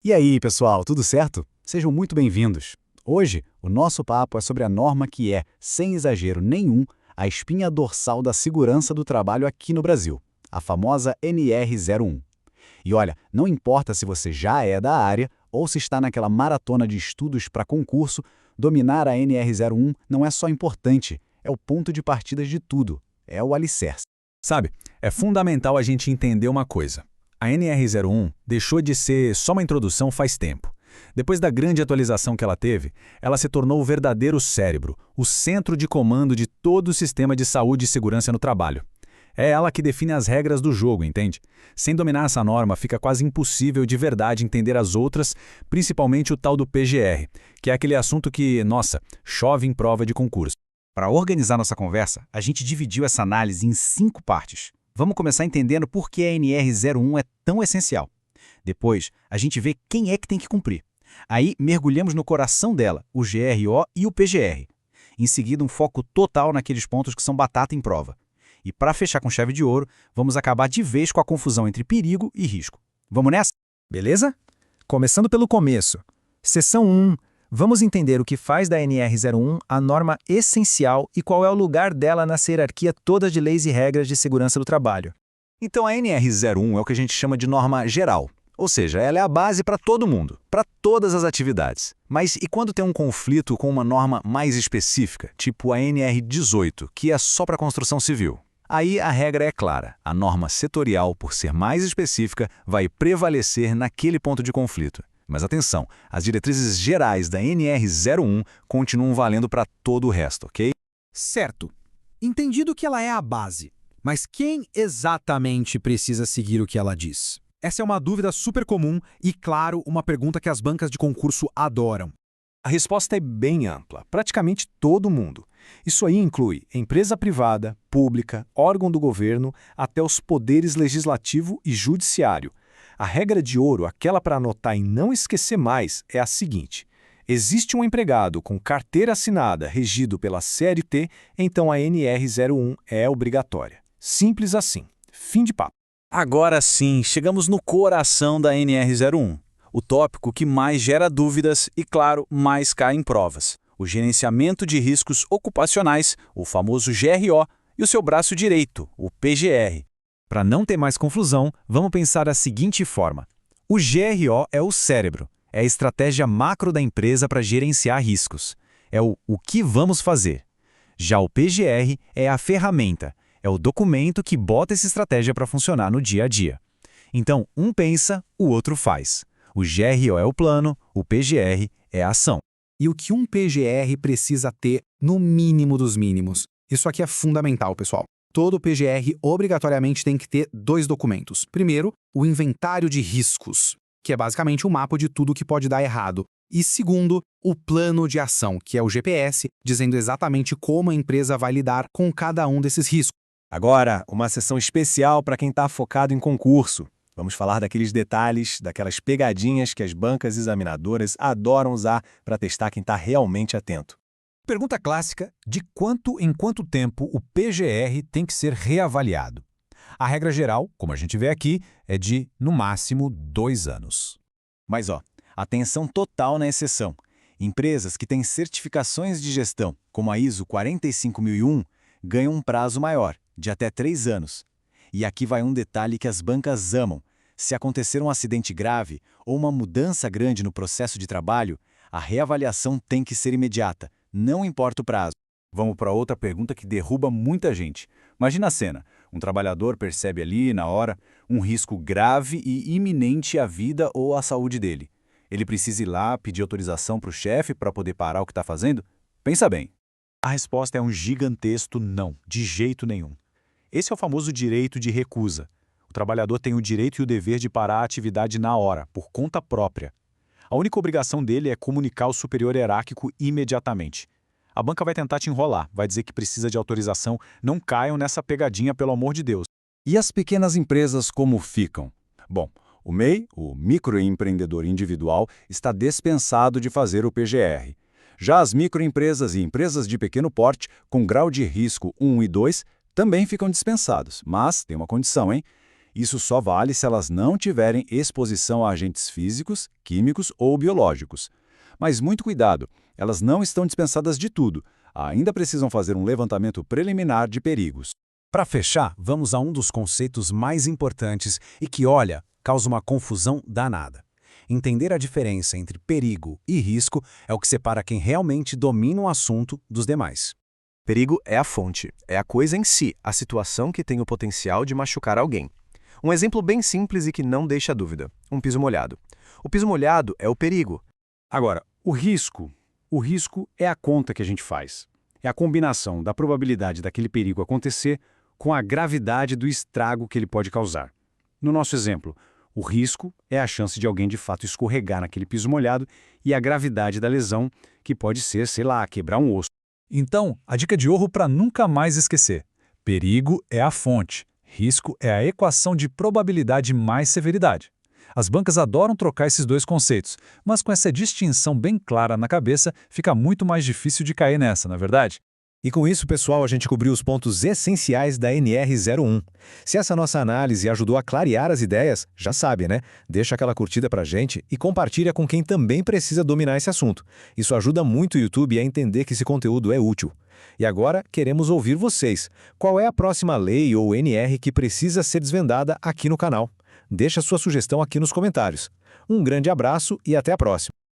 E aí, pessoal, tudo certo? Sejam muito bem-vindos. Hoje, o nosso papo é sobre a norma que é, sem exagero nenhum, a espinha dorsal da segurança do trabalho aqui no Brasil, a famosa NR01. E olha, não importa se você já é da área ou se está naquela maratona de estudos para concurso, dominar a NR01 não é só importante, é o ponto de partida de tudo, é o alicerce. Sabe, é fundamental a gente entender uma coisa. A NR01 deixou de ser só uma introdução faz tempo. Depois da grande atualização que ela teve, ela se tornou o verdadeiro cérebro, o centro de comando de todo o sistema de saúde e segurança no trabalho. É ela que define as regras do jogo, entende? Sem dominar essa norma, fica quase impossível de verdade entender as outras, principalmente o tal do PGR, que é aquele assunto que, nossa, chove em prova de concurso. Para organizar nossa conversa, a gente dividiu essa análise em 5 partes. Vamos começar entendendo por que a NR01 é tão essencial. Depois, a gente vê quem é que tem que cumprir. Aí, mergulhamos no coração dela, o GRO e o PGR. Em seguida, um foco total naqueles pontos que são batata em prova. E para fechar com chave de ouro, vamos acabar de vez com a confusão entre perigo e risco. Vamos nessa? Beleza? Começando pelo começo. Seção 1. Vamos entender o que faz da NR01 a norma essencial e qual é o lugar dela na hierarquia toda de leis e regras de segurança do trabalho. Então a NR01 é o que a gente chama de norma geral, ou seja, ela é a base para todo mundo, para todas as atividades. Mas e quando tem um conflito com uma norma mais específica, tipo a NR18, que é só para construção civil? Aí a regra é clara, a norma setorial, por ser mais específica, vai prevalecer naquele ponto de conflito. Mas atenção, as diretrizes gerais da NR01 continuam valendo para todo o resto, ok? Certo. Entendido que ela é a base. Mas quem exatamente precisa seguir o que ela diz? Essa é uma dúvida super comum e, claro, uma pergunta que as bancas de concurso adoram. A resposta é bem ampla, praticamente todo mundo. Isso aí inclui empresa privada, pública, órgão do governo, até os poderes legislativo e judiciário. A regra de ouro, aquela para anotar e não esquecer mais, é a seguinte. Existe um empregado com carteira assinada regido pela CLT, então a NR01 é obrigatória. Simples assim. Fim de papo. Agora sim, chegamos no coração da NR01. O tópico que mais gera dúvidas e, claro, mais cai em provas. O gerenciamento de riscos ocupacionais, o famoso GRO, e o seu braço direito, o PGR. Para não ter mais confusão, vamos pensar da seguinte forma. O GRO é o cérebro, é a estratégia macro da empresa para gerenciar riscos. É o que vamos fazer. Já o PGR é a ferramenta, é o documento que bota essa estratégia para funcionar no dia a dia. Então, um pensa, o outro faz. O GRO é o plano, o PGR é a ação. E o que um PGR precisa ter no mínimo dos mínimos? Isso aqui é fundamental, pessoal. Todo PGR obrigatoriamente tem que ter 2 documentos. Primeiro, o inventário de riscos, que é basicamente um mapa de tudo que pode dar errado. E segundo, o plano de ação, que é o GPS, dizendo exatamente como a empresa vai lidar com cada um desses riscos. Agora, uma sessão especial para quem está focado em concurso. Vamos falar daqueles detalhes, daquelas pegadinhas que as bancas examinadoras adoram usar para testar quem está realmente atento. Pergunta clássica: de quanto em quanto tempo o PGR tem que ser reavaliado? A regra geral, como a gente vê aqui, é de, no máximo, 2 anos. Mas atenção total na exceção. Empresas que têm certificações de gestão, como a ISO 45001, ganham um prazo maior, de até 3 anos. E aqui vai um detalhe que as bancas amam. Se acontecer um acidente grave ou uma mudança grande no processo de trabalho, a reavaliação tem que ser imediata, não importa o prazo. Vamos para outra pergunta que derruba muita gente. Imagina a cena. Um trabalhador percebe ali, na hora, um risco grave e iminente à vida ou à saúde dele. Ele precisa ir lá pedir autorização para o chefe para poder parar o que está fazendo? Pensa bem. A resposta é um gigantesco não, de jeito nenhum. Esse é o famoso direito de recusa. O trabalhador tem o direito e o dever de parar a atividade na hora, por conta própria. A única obrigação dele é comunicar ao superior hierárquico imediatamente. A banca vai tentar te enrolar, vai dizer que precisa de autorização, não caiam nessa pegadinha, pelo amor de Deus. E as pequenas empresas como ficam? Bom, o MEI, o microempreendedor individual, está dispensado de fazer o PGR. Já as microempresas e empresas de pequeno porte, com grau de risco 1 e 2, também ficam dispensados, mas tem uma condição, hein? Isso só vale se elas não tiverem exposição a agentes físicos, químicos ou biológicos. Mas muito cuidado, elas não estão dispensadas de tudo. Ainda precisam fazer um levantamento preliminar de perigos. Para fechar, vamos a um dos conceitos mais importantes e que, olha, causa uma confusão danada. Entender a diferença entre perigo e risco é o que separa quem realmente domina um assunto dos demais. Perigo é a fonte, é a coisa em si, a situação que tem o potencial de machucar alguém. Um exemplo bem simples e que não deixa dúvida: um piso molhado. O piso molhado é o perigo. Agora, o risco é a conta que a gente faz. É a combinação da probabilidade daquele perigo acontecer com a gravidade do estrago que ele pode causar. No nosso exemplo, o risco é a chance de alguém de fato escorregar naquele piso molhado e a gravidade da lesão, que pode ser, sei lá, quebrar um osso. Então, a dica de ouro para nunca mais esquecer: perigo é a fonte, risco é a equação de probabilidade mais severidade. As bancas adoram trocar esses dois conceitos, mas com essa distinção bem clara na cabeça, fica muito mais difícil de cair nessa, não é verdade? E com isso, pessoal, a gente cobriu os pontos essenciais da NR01. Se essa nossa análise ajudou a clarear as ideias, já sabe, né? Deixa aquela curtida pra gente e compartilha com quem também precisa dominar esse assunto. Isso ajuda muito o YouTube a entender que esse conteúdo é útil. E agora, queremos ouvir vocês. Qual é a próxima lei ou NR que precisa ser desvendada aqui no canal? Deixa sua sugestão aqui nos comentários. Um grande abraço e até a próxima!